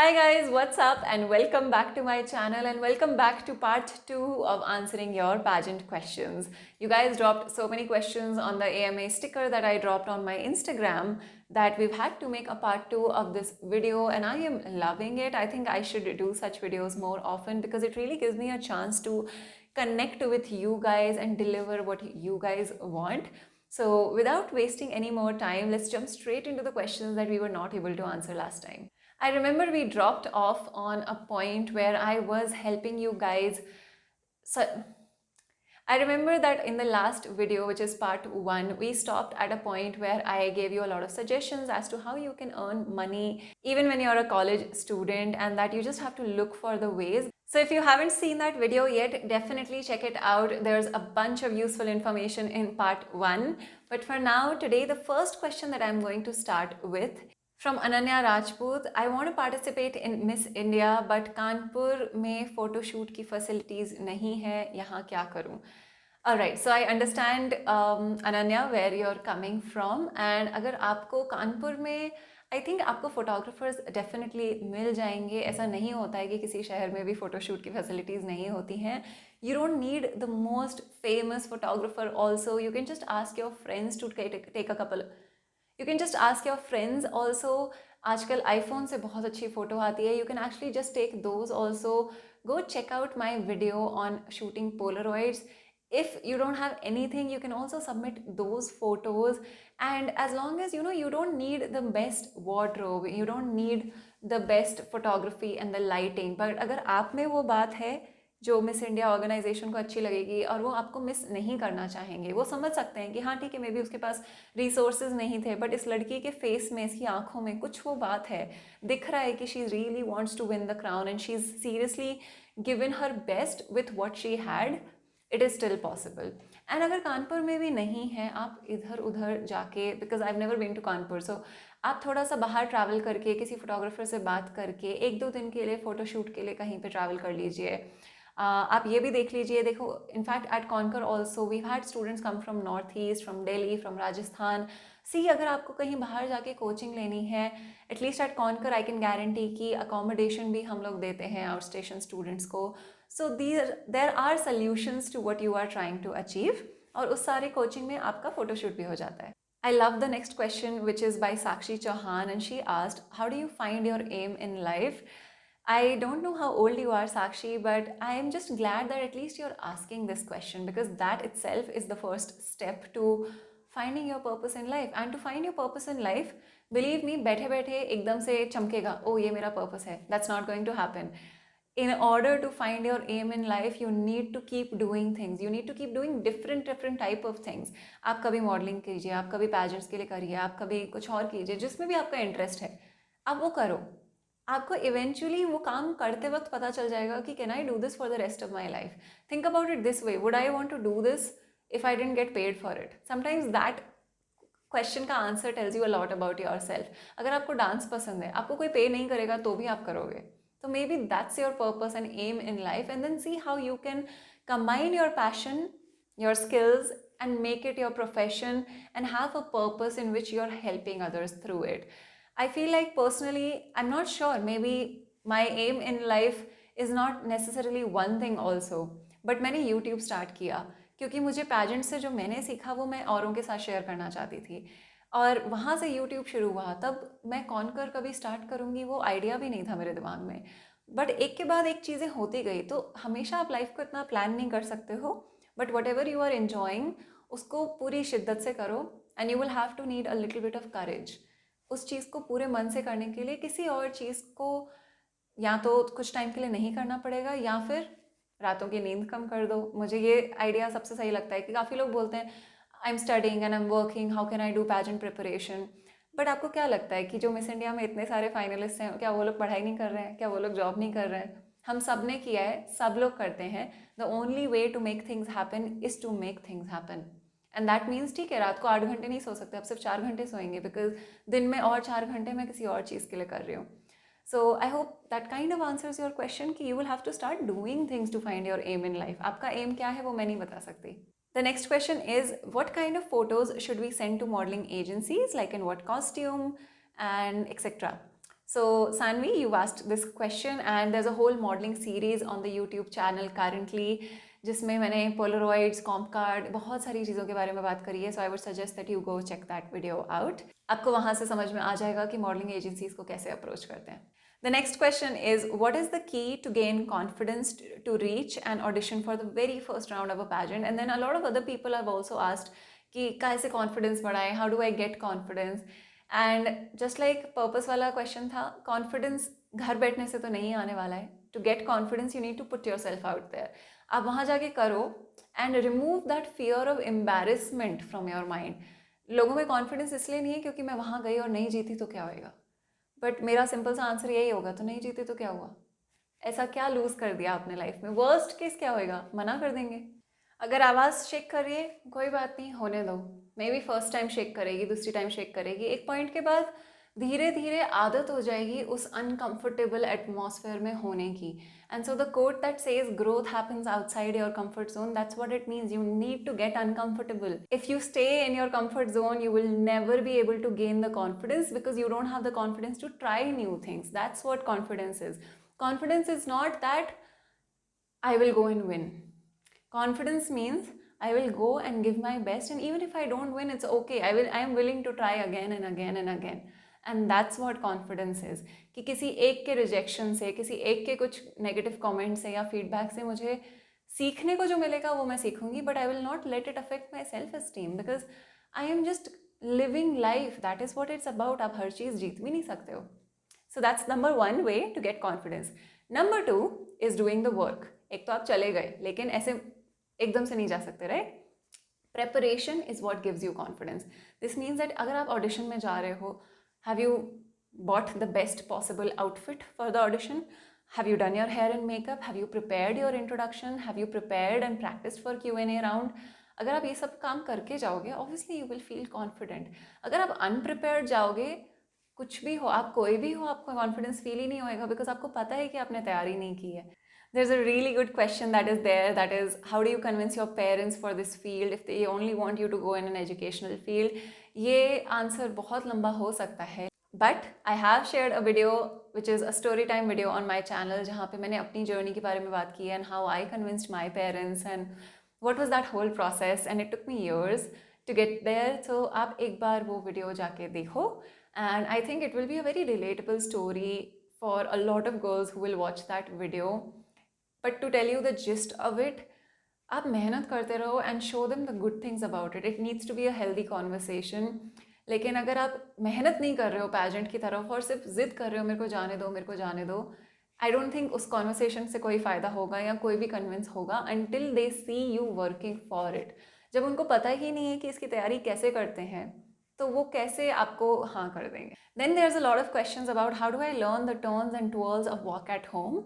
Hi guys, what's up and welcome back to my channel and welcome back to part 2 of answering your pageant questions. You guys dropped so many questions on the AMA sticker that I dropped on my Instagram that we've had to make a part 2 of this video, and I am loving it. I think I should do such videos more often because it really gives me a chance to connect with you guys and deliver what you guys want. So without wasting any more time, let's jump straight into the questions that we were not able to answer last time. I remember we dropped off on a point where I was helping you guys. So I remember that in the last video, which is part 1, we stopped at a point where I gave you a lot of suggestions as to how you can earn money even when you're a college student, and that you just have to look for the ways. So if you haven't seen that video yet, definitely check it out. There's a bunch of useful information in part 1. But for now, today, the first question that I'm going to start with from Ananya Rajput. I want to participate in Miss India, but Kanpur में photo shoot की facilities नहीं है, यहाँ क्या करूँ? Alright, so I understand Ananya where you're coming from, and अगर आपको कानपुर में आई थिंक आपको फोटोग्राफर्स डेफिनेटली मिल जाएंगे. ऐसा नहीं होता है कि किसी शहर में भी फ़ोटोशूट की फैसिलिटीज़ नहीं होती हैं. You don't need the most famous photographer also. You can just ask your friends to take a couple. You can just ask your friends also. आजकल आईफोन से बहुत अच्छी फ़ोटो आती है. You can actually just take those also. Go check out my video on shooting Polaroids. If you don't have anything, you can also submit those photos. And as long as you don't need the best wardrobe, you don't need the best photography and the lighting, but अगर आप में वो बात है जो miss India organisation को अच्छी लगेगी और वो आपको मिस नहीं करना चाहेंगे, वो समझ सकते हैं कि हाँ ठीक है, मे बी उसके पास रिसोर्सेज नहीं थे, बट इस लड़की के फेस में, इसकी आंखों में कुछ वो बात है, दिख रहा है कि she really wants to win the crown and she is seriously given her best with what she had. It is still possible. And अगर कानपुर में भी नहीं है, आप इधर उधर जाके, because I have never been to Kanpur, so आप थोड़ा सा बाहर ट्रैवल करके किसी फोटोग्राफर से बात करके 1-2 दिन के लिए फ़ोटोशूट के लिए कहीं पे ट्रैवल कर लीजिए. आप ये भी देख लीजिए. देखो, in fact at Conquer also we had students come from north east, from Delhi, from Rajasthan. See, अगर आपको कहीं बाहर जाके कोचिंग लेनी है, at least at Conquer I can guarantee कि अकोमोडेशन भी हम लोग देते हैं आउट स्टेशन स्टूडेंट्स को. So there are solutions to what you are trying to achieve, और उस सारे कोचिंग में आपका फोटोशूट भी हो जाता है. I love the next question, which is by Sakshi Chauhan, and she asked, how do you find your aim in life? I don't know how old you are, Sakshi, but I am just glad that at least you're asking this question, because that itself is the first step to finding your purpose in life. And to find your purpose in life, believe me, बैठे बैठे एकदम से चमकेगा, oh ये मेरा purpose है. That's not going to happen. In order to find your aim in life, you need to keep doing things. You need to keep doing different type of things. आप कभी modelling कीजिए, आप कभी pageants के लिए करिए, आप कभी कुछ और कीजिए, जिसमें भी आपका इंटरेस्ट है आप वो करो. आपको इवेंचुअली वो काम करते वक्त पता चल जाएगा कि can I do this for the rest of my life. Think about it this way, would I want to do this if I don't get paid for it? Sometimes that question का answer tells you a lot about yourself. अगर आपको dance पसंद है, आपको कोई पे नहीं करेगा तो भी आप करोगे. So maybe that's your purpose and aim in life, and then see how you can combine your passion, your skills, and make it your profession and have a purpose in which you're helping others through it. I feel like personally, I'm not sure, maybe my aim in life is not necessarily one thing also, but मैंने YouTube start किया क्योंकि मुझे pageant से जो मैंने सीखा वो मैं औरों के साथ शेयर करना चाहती थी, और वहाँ से YouTube शुरू हुआ. तब मैं कॉन्कर कभी स्टार्ट करूँगी वो आइडिया भी नहीं था मेरे दिमाग में, बट एक के बाद एक चीज़ें होती गई. तो हमेशा आप लाइफ को इतना प्लान नहीं कर सकते हो, but whatever you are enjoying उसको पूरी शिद्दत से करो, and you will have to need a little bit of courage. उस चीज़ को पूरे मन से करने के लिए किसी और चीज़ को या तो कुछ टाइम के लिए नहीं करना पड़ेगा, या फिर रातों की नींद कम कर दो. मुझे ये आइडिया सबसे सही लगता है कि काफ़ी लोग बोलते हैं I am studying and I am working, how can I do pageant preparation. But आपको क्या लगता है कि जो मिस इंडिया में इतने सारे फाइनलिस्ट हैं, क्या वो लोग पढ़ाई नहीं कर रहे हैं? क्या वो लोग जॉब नहीं कर रहे हैं? हम सब ने किया है, सब लोग करते हैं. The only way to make things happen is to make things happen. And that means ठीक है, रात को 8 घंटे नहीं सो सकते, आप सिर्फ 4 घंटे सोएंगे, बिकॉज दिन में और 4 घंटे मैं किसी और चीज़ के लिए कर रही हूँ. So I hope that kind of answers your question कि you will have to start doing things to find your aim in life. आपका एम क्या है वो मैं नहीं बता सकती. The next question is, what kind of photos should we send to modeling agencies, like in what costume and etc. So Sanvi, you asked this question and there's a whole modeling series on the YouTube channel currently जिसमें मैंने Polaroids, कॉम्प card, बहुत सारी चीज़ों के बारे में बात करी है. So I would suggest that you go check that video out. आपको वहाँ से समझ में आ जाएगा कि मॉडलिंग एजेंसीज को कैसे अप्रोच करते हैं. The next question is, what is the key to gain confidence to reach an audition for the very first round of a pageant? And then a lot of other people have also asked कि कैसे confidence बढ़ाएं, how do I get confidence? And just like purpose वाला question था, confidence घर बैठने से तो नहीं आने वाला है. To get confidence, you need to put yourself out there. आप वहाँ जाके करो and remove that fear of embarrassment from your mind. लोगों में confidence इसलिए नहीं है क्योंकि मैं वहाँ गई और नहीं जीती तो क्या होएगा. बट मेरा सिंपल सा आंसर यही होगा, तो नहीं जीते तो क्या हुआ, ऐसा क्या लूज कर दिया आपने लाइफ में, वर्स्ट केस क्या होएगा, मना कर देंगे. अगर आवाज़ शेक कर रही है कोई बात नहीं, होने दो. May be first time shake करेगी, दूसरी टाइम शेक करेगी, एक पॉइंट के बाद धीरे धीरे आदत हो जाएगी उस अनकंफर्टेबल एटमॉस्फेयर में होने की. And so the quote that says growth happens outside your comfort zone, that's what it means. You need to get uncomfortable. If you stay in your comfort zone you will never be able to gain the confidence because you don't have the confidence to try new things. That's what confidence is. Confidence is not that I will go and win. Confidence means I will go and give my best, and even if I don't win, it's okay. I am willing to try again and again and again. And that's what confidence is. कि किसी एक के rejection से, किसी एक के कुछ negative comment से या feedback से मुझे सीखने को जो मिलेगा वो मैं सीखूंगी, but I will not let it affect my self-esteem because I am just living life. That is what it's about. आप हर चीज़ जीत भी नहीं सकते हो. So that's number one way to get confidence. Number two is doing the work. एक तो आप चले गए लेकिन ऐसे एकदम से नहीं जा सकते, right. Preparation is what gives you confidence. This means that अगर आप ऑडिशन में जा रहे हो, have you bought the best possible outfit for the audition, have you done your hair and makeup, have you prepared your introduction, have you prepared and practice for Q&A round. अगर आप ये सब काम करके जाओगे obviously you will feel confident. अगर आप अनप्रिपेयर्ड जाओगे, कुछ भी हो, आप कोई भी हो, आपको कॉन्फिडेंस फील ही नहीं होएगा बिकॉज आपको पता है कि आपने तैयारी नहीं की है. There's a really good question that is there, that is, how do you convince your parents for this field if they only want you to go in an educational field? ये आंसर बहुत लंबा हो सकता है, but I have shared a video which is a story time video on my channel जहाँ पे मैंने अपनी जर्नी के बारे में बात की and how I convinced my parents and what was that whole process, and it took me years to get there. So आप एक बार वो video जाके देखो and I think it will be a very relatable story for a lot of girls who will watch that video. But to tell you the gist of it, आप मेहनत करते रहो and show them the good things about it. It needs to be a healthy conversation. लेकिन अगर आप मेहनत नहीं कर रहे हो पैजेंट की तरफ और सिर्फ जिद कर रहे हो मेरे को जाने दो, मेरे को जाने दो, आई डोंट थिंक उस कॉन्वर्सेशन से कोई फ़ायदा होगा या कोई भी कन्विंस होगा until they see you working for it. जब उनको पता ही नहीं है कि इसकी तैयारी कैसे करते हैं तो वो कैसे आपको हाँ कर देंगे. Then there's a lot of questions about how do I learn the turns and twirls of walk at home.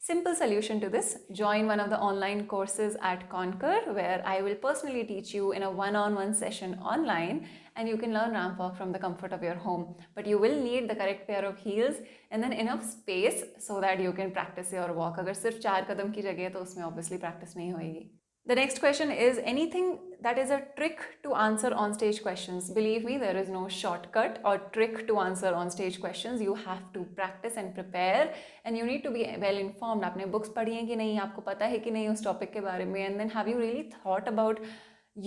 Simple solution to this, join one of the online courses at Conquer where I will personally teach you in a one-on-one session online and you can learn ramp walk from the comfort of your home. But you will need the correct pair of heels and then enough space so that you can practice your walk. अगर सिर्फ 4 कदम की जगह है तो उसमें obviously practice नहीं होएगी. The next question is anything that is a trick to answer on stage questions. Believe me, there is no shortcut or trick to answer on stage questions. You have to practice and prepare and you need to be well informed. आपने books पढ़ी हैं कि नहीं, आपको पता है कि नहीं उस topic के बारे में, and then have you really thought about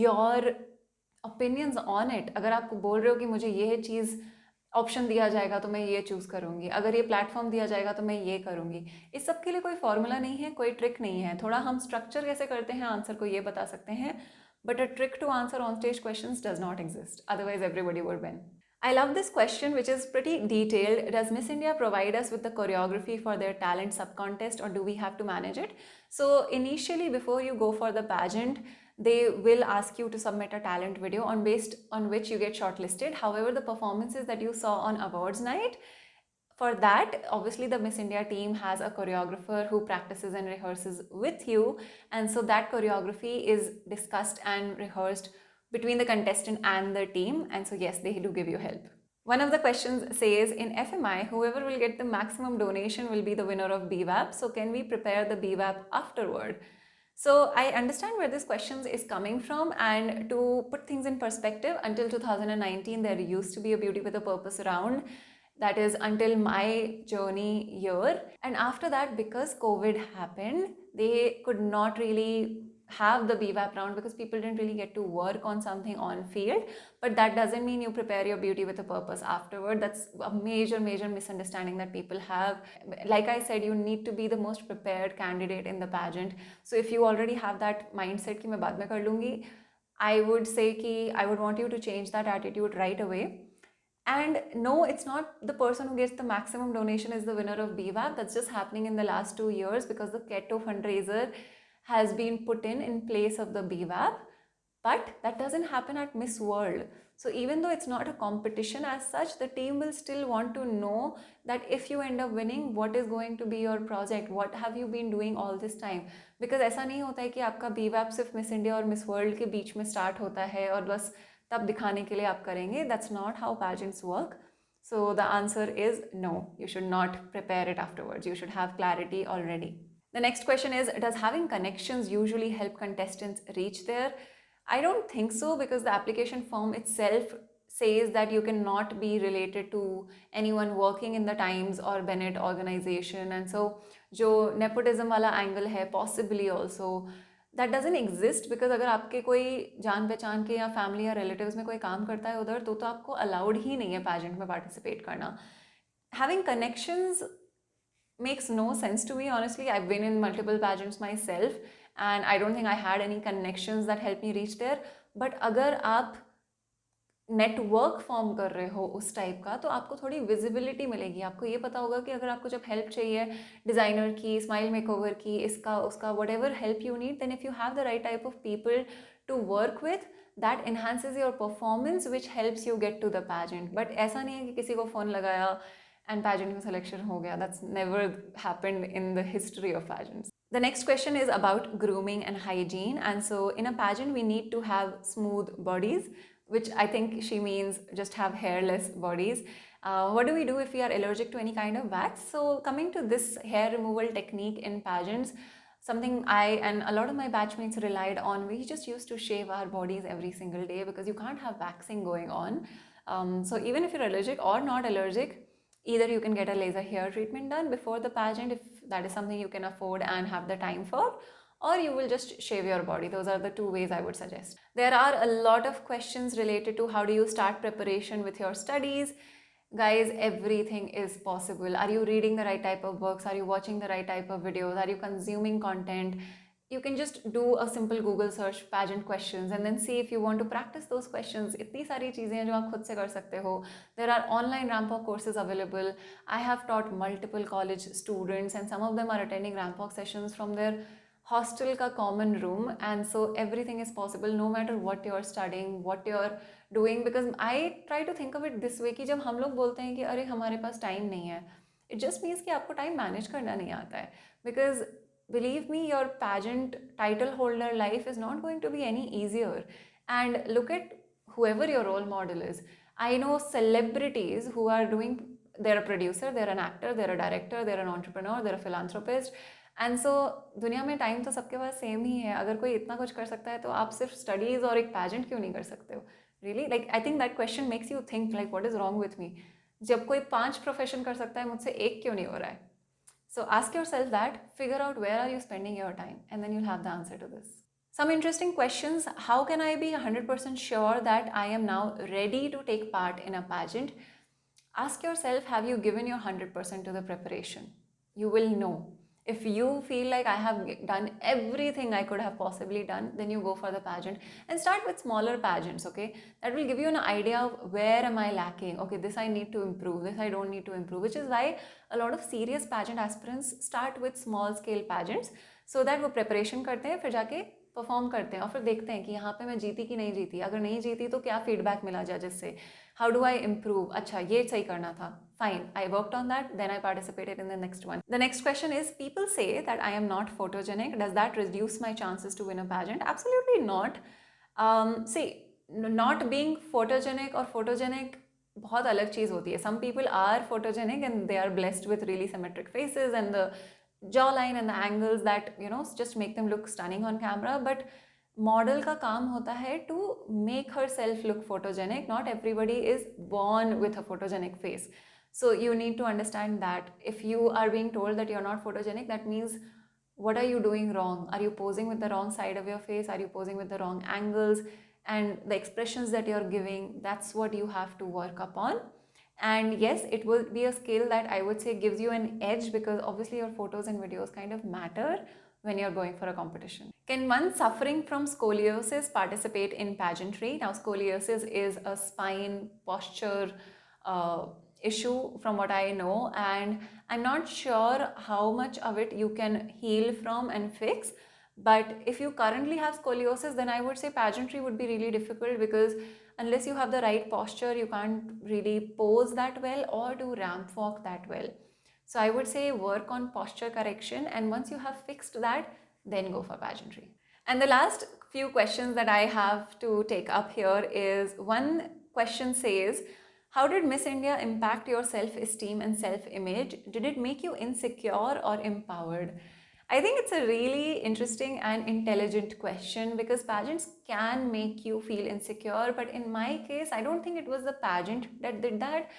your opinions on it. अगर आपको बोल रहे हो कि मुझे ये चीज़ ऑप्शन दिया जाएगा तो मैं ये चूज़ करूँगी, अगर ये प्लेटफॉर्म दिया जाएगा तो मैं ये करूँगी, इस सब के लिए कोई फॉर्मूला नहीं है, कोई ट्रिक नहीं है. थोड़ा हम स्ट्रक्चर कैसे करते हैं आंसर को ये बता सकते हैं, but a trick to answer on stage questions does not exist, otherwise everybody would win. I love this question which is pretty detailed. Does Miss India provide us with the choreography for their talent sub-contest or do we have to manage it? So initially before you go for the pageant, they will ask you to submit a talent video based on which you get shortlisted. However, the performances that you saw on awards night, for that, obviously the Miss India team has a choreographer who practices and rehearses with you. And so that choreography is discussed and rehearsed between the contestant and the team. And so yes, they do give you help. One of the questions says, in FMI, whoever will get the maximum donation will be the winner of BWAP. So can we prepare the BWAP afterward? So I understand where this question is coming from, and to put things in perspective, until 2019 there used to be a Beauty with a Purpose round. That is until my journey year. And after that, because COVID happened, they could not really have the BVAP round because people didn't really get to work on something on field. But that doesn't mean you prepare your beauty with a purpose afterward. That's a major misunderstanding that people have. Like I said, you need to be the most prepared candidate in the pageant. So if you already have that mindset कि मैं बाद में कर लूँगी, I would say कि I would want you to change that attitude right away. And no, it's not the person who gets the maximum donation is the winner of BVAP. That's just happening in the last 2 years because the Keto fundraiser has been put in place of the BVAP. But that doesn't happen at Miss World. So even though it's not a competition as such, the team will still want to know that if you end up winning, what is going to be your project? What have you been doing all this time? Because ऐसा नहीं होता है कि आपका BVAP सिर्फ miss India और miss world के बीच में स्टार्ट होता है और बस तब दिखाने के लिए आप करेंगे. That's not how pageants work. So the answer is no. You should not prepare it afterwards. You should have clarity already. The next question is, does having connections usually help contestants reach there? I don't think so, because the application form itself says that you cannot be related to anyone working in the Times or Bennett organization. And so जो nepotism वाला angle है possibly also, that doesn't exist, because अगर आपके कोई जान पहचान के या फैमिली या रिलेटिव्स में कोई काम करता है उधर, तो आपको अलाउड ही नहीं है पैजेंट में पार्टिसिपेट करना. Having connections makes no sense to me, honestly. I've been in multiple pageants myself and I don't think I had any connections that helped me reach there. But अगर आप network form कर रहे हो उस type का, तो आपको थोड़ी विजिबिलिटी मिलेगी. आपको ये पता होगा कि अगर आपको जब हेल्प चाहिए डिज़ाइनर की, स्माइल मेकओवर की, इसका उसका, whatever help you need, then if you have the right type of people to work with, that enhances your performance which helps you get to the pageant. But ऐसा नहीं है कि किसी को phone लगाया एंड पैजेंट में selection हो गया. That's never happened in the history of pageants. The next question is about grooming and hygiene. And so in a pageant, we need to have smooth bodies, which I think she means just have hairless bodies. What do we do if we are allergic to any kind of wax? So coming to this hair removal technique in pageants, something I and a lot of my batchmates relied on, we just used to shave our bodies every single day because you can't have waxing going on. So even if you're allergic or not allergic, either you can get a laser hair treatment done before the pageant if that is something you can afford and have the time for, or you will just shave your body. Those are the two ways I would suggest. There are a lot of questions related to how do you start preparation with your studies. Guys, everything is possible. Are you reading the right type of books? Are you watching the right type of videos? Are you consuming content? You can just do a simple Google search, pageant questions, and then see if you want to practice those questions. इतनी सारी चीज़ें हैं जो आप खुद से कर सकते हो. There are online Rampok courses available. I have taught multiple college students and some of them are attending Rampok sessions from their hostel का common room. And so everything is possible no matter what you're studying, what you're doing. Because I try to think of it this way कि जब हम लोग बोलते हैं कि अरे हमारे पास टाइम नहीं है, it just means कि आपको टाइम मैनेज करना नहीं आता है. Because believe me, your pageant title holder life is not going to be any easier. And look at whoever your role model is. I know celebrities who are doing, they're a producer, they're an actor, they're a director, they're an entrepreneur, they're a philanthropist. And so दुनिया में time तो सबके पास same ही है. अगर कोई इतना कुछ कर सकता है तो आप सिर्फ स्टडीज़ और एक पैजेंट क्यों नहीं कर सकते हो? Really? Like, I think that question makes you think like, what is wrong with me? जब कोई 5 प्रोफेशन कर सकता है, मुझसे एक क्यों नहीं हो रहा है? So ask yourself that, figure out where are you spending your time, and then you'll have the answer to this. Some interesting questions. How can I be 100% sure that I am now ready to take part in a pageant? Ask yourself, have you given your 100% to the preparation? You will know. If you feel like I have done everything I could have possibly done, then you go for the pageant and start with smaller pageants, okay? That will give you an idea of where am I lacking? Okay, this I need to improve, this I don't need to improve, which is why a lot of serious pageant aspirants start with small scale pageants so that वो preparation करते हैं, फिर जाके perform करते हैं और फिर देखते हैं कि यहाँ पे मैं जीती कि नहीं जीती. अगर नहीं जीती तो क्या फीडबैक मिला जजेस से, हाउ डू आई इम्प्रूव, अच्छा ये सही करना था, fine, I worked on that, then I participated in the next one. The next question is, people से that I am not photogenic, does that reduce my chances to win a pageant? Absolutely not. See, not being photogenic और photogenic बहुत अलग चीज़ होती है. Some people are photogenic and they are blessed with really symmetric faces and the jawline and the angles that, you know, just make them look stunning on camera. But model का काम होता है to make herself look photogenic. Not everybody is born with a photogenic face. So you need to understand that if you are being told that you're not photogenic, that means what are you doing wrong? Are you posing with the wrong side of your face? Are you posing with the wrong angles? And the expressions that you're giving, that's what you have to work upon. And yes, it will be a skill that I would say gives you an edge, because obviously your photos and videos kind of matter when you're going for a competition. Can one suffering from scoliosis participate in pageantry? Now, scoliosis is a spine posture issue from what I know, and I'm not sure how much of it you can heal from and fix. But if you currently have scoliosis, then I would say pageantry would be really difficult, because unless you have the right posture, you can't really pose that well or do ramp walk that well. So I would say work on posture correction, and once you have fixed that, then go for pageantry. And the last few questions that I have to take up here is, one question says, how did Miss India impact your self-esteem and self-image? Did it make you insecure or empowered? I think it's a really interesting and intelligent question, because pageants can make you feel insecure. But in my case, I don't think it was the pageant that did that.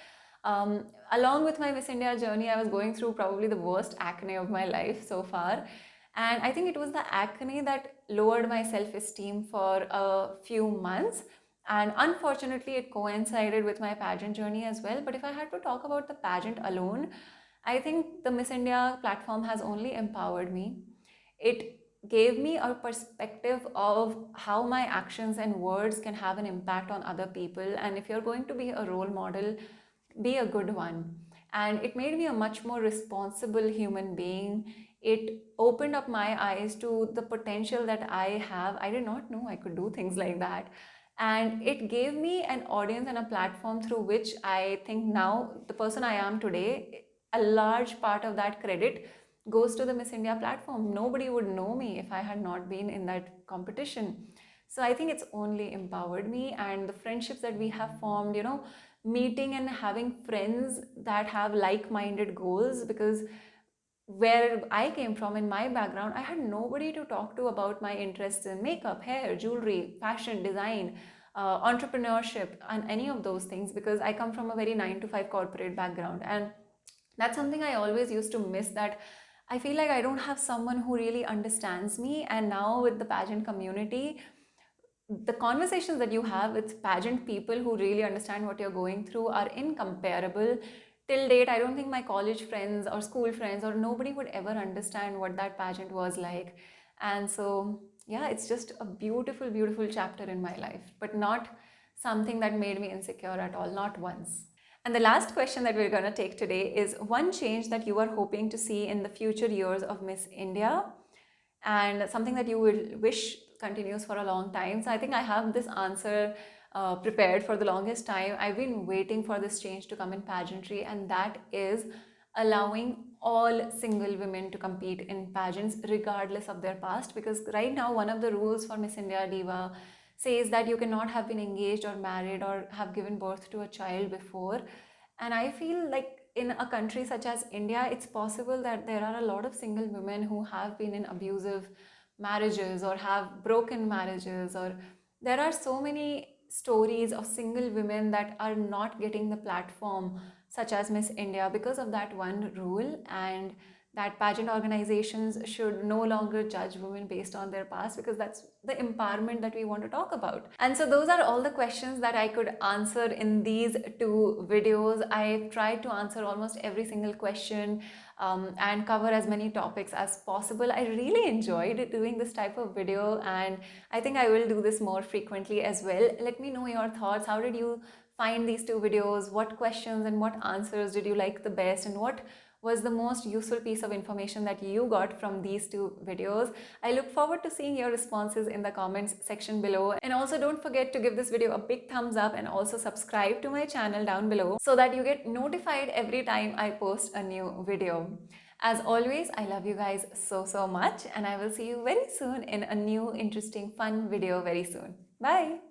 Along with my Miss India journey, I was going through probably the worst acne of my life so far. And I think it was the acne that lowered my self-esteem for a few months. And unfortunately, it coincided with my pageant journey as well. But if I had to talk about the pageant alone, I think the Miss India platform has only empowered me. It gave me a perspective of how my actions and words can have an impact on other people. And if you're going to be a role model, be a good one. And it made me a much more responsible human being. It opened up my eyes to the potential that I have. I did not know I could do things like that. And it gave me an audience and a platform through which I think now the person I am today, a large part of that credit goes to the Miss India platform. Nobody would know me if I had not been in that competition. So I think it's only empowered me, and the friendships that we have formed, meeting and having friends that have like-minded goals, because where I came from in my background, I had nobody to talk to about my interests in makeup, hair, jewelry, fashion, design, entrepreneurship, and any of those things, because I come from a very 9 to 5 corporate background. And that's something I always used to miss, that I feel like I don't have someone who really understands me. And now with the pageant community, the conversations that you have with pageant people who really understand what you're going through are incomparable. Till date, I don't think my college friends or school friends or nobody would ever understand what that pageant was like. And so, yeah, it's just a beautiful, beautiful chapter in my life, but not something that made me insecure at all, not once. And the last question that we're going to take today is, one change that you are hoping to see in the future years of Miss India, and something that you would wish continues for a long time. So I think I have this answer prepared for the longest time. I've been waiting for this change to come in pageantry, and that is allowing all single women to compete in pageants regardless of their past. Because right now, one of the rules for Miss India Diva says that you cannot have been engaged or married or have given birth to a child before. And I feel like in a country such as India, it's possible that there are a lot of single women who have been in abusive marriages or have broken marriages, or there are so many stories of single women that are not getting the platform such as Miss India because of that one rule, and that pageant organizations should no longer judge women based on their past, because that's the empowerment that we want to talk about. And so those are all the questions that I could answer in these two videos. I've tried to answer almost every single question and cover as many topics as possible. I really enjoyed doing this type of video, and I think I will do this more frequently as well. Let me know your thoughts. How did you find these two videos? What questions and what answers did you like the best, and what was the most useful piece of information that you got from these two videos? I look forward to seeing your responses in the comments section below. And also don't forget to give this video a big thumbs up, and also subscribe to my channel down below so that you get notified every time I post a new video. As always, I love you guys so much, and I will see you very soon in a new, interesting, fun video very soon. Bye!